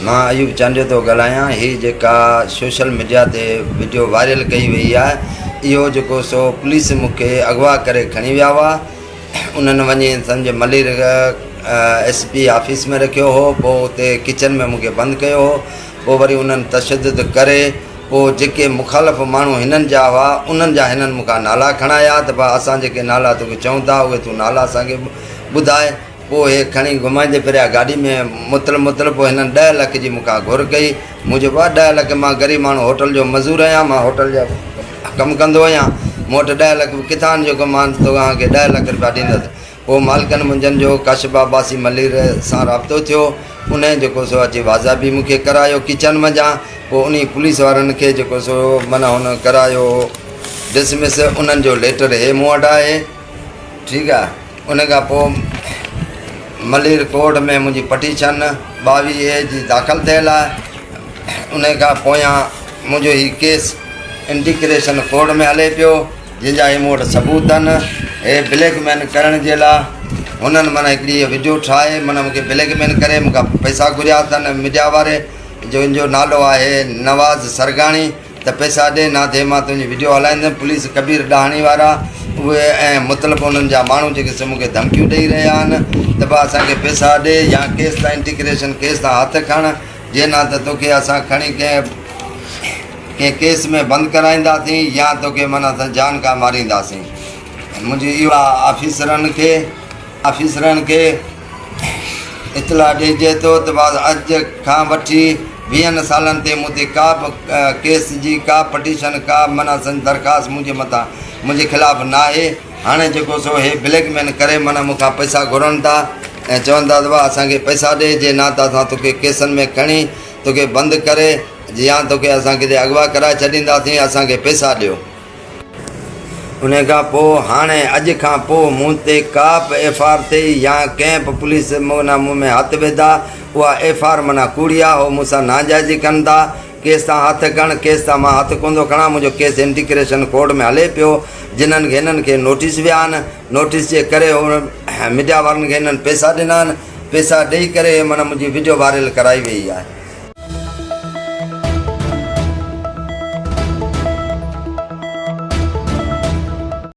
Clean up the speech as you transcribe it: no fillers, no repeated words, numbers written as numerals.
मां अयूब चांडियो तो ॻाल्हायां। ही जेका सोशल मीडिया ते वीडियो वायरल कई वई आहे, इहो जेको सो पुलिस मूंखे अगवा करे खणी विया हुआ। उन्हनि वञी सम्झ मलिर SP ऑफिस में रखियो हो, पोइ उते किचन में मूंखे बंदि कयो हो। पोइ वरी उन्हनि तशद्दुद करे पोइ जेके मुखालफ़ माण्हू हिननि जा हुआ उन्हनि जा हिननि मूंखां नाला खणाया त भाउ असां जेके नाला तोखे चऊं था उहे तूं नाला असांखे ॿुधाए। पोइ हे खणी घुमाईंदे फिरिया गाॾी में मुतल पोइ हिननि 10 लख जी मूंखां घुर कई। मुंहिंजो 10 लख, मां ग़रीब माण्हू होटल जो मज़दूर आहियां, मां होटल जा कमु कंदो आहियां। मूं वटि 10 लख किथां जेको मां तव्हांखे 10 लख रुपया ॾींदुसि। पोइ मालिकनि मुंहिंजनि जो काशिफ अब्बासी मलिर सां राब्तो थियो। उन जेको सो अची वाज़ाबी मूंखे करायो किचन वञा। पोइ उन पुलिस वारनि खे जेको सो माना हुन करायो डिसमिस। उन्हनि जो लेटर हे मूं वटि आहे, ठीकु आहे। उन खां पोइ मलिर कोर्ट में मुंहिंजी पटिशन 22A जी दाख़िल थियल आहे। उन खां पोयां मुंहिंजो हीउ केस इंटीग्रेशन कोर्ट में हले पियो, जंहिंजा हे मूं वटि सबूत आहिनि। हे ब्लैकमेल करण जे लाइ हुननि माना हिकिड़ी वीडियो ठाहे माना मूंखे ब्लैकमेल करे मूंखां पैसा घुरिया अथनि। मीडिया वारे जंहिंजो नालो आहे नवाज़ सरगाणी, त पैसा ॾे ना थिए मां तुंहिंजी वीडियो हलाईंदुमि। पुलिस कबीर डाहणी वारा उहे ऐं मतिलबु उन्हनि जा माण्हू जेके सो मूंखे धमकियूं ॾेई रहिया आहिनि त भाउ असांखे पैसा ॾे या केस तां इंटीग्रेशन केस तां हथु खण, जे न त तोखे असां खणी कंहिं केस में बंदि कराईंदासीं या तोखे माना असां जान का मारींदासीं। मुंहिंजी इहो ऑफिसरनि खे इतला ॾिजे थो त भाउ अॼु खां वठी 20 सालनि ते मूं ते का बि केस जी का पटिशन का माना दरख़्वास्त मुंहिंजे मथां मुंहिंजे ख़िलाफ़ु न आहे। हाणे जेको सो हे ब्लैकमेल करे माना मूंखां पैसा घुरनि था ऐं चवनि था त भाउ असांखे पैसा ॾे, जे न त असां तोखे केसनि में खणी तोखे बंदि करे या तोखे असां किथे अगवा कराए छॾींदासीं, असांखे पैसा ॾियो। उन खां पोइ हाणे अॼु खां पोइ मूं ते का बि FR थिए या कंहिं बि पुलिस माना मूं में हथु विधा, उहा FR माना कूड़ी आहे। उहो मूंसां नाजाइज़ी कनि था। केस तां हथु खण, केस तां मां हथु कोन थो खणा। मुंहिंजो केस इंटीग्रेशन कोर्ट में हले पियो। जिन्हनि खे हिननि खे नोटिस विया आहिनि, नोटिस जे करे मीडिया वारनि खे हिननि पैसा ॾिना आहिनि। पैसा ॾेई करे माना मुंहिंजी वीडियो वायरल कराई वई आहे।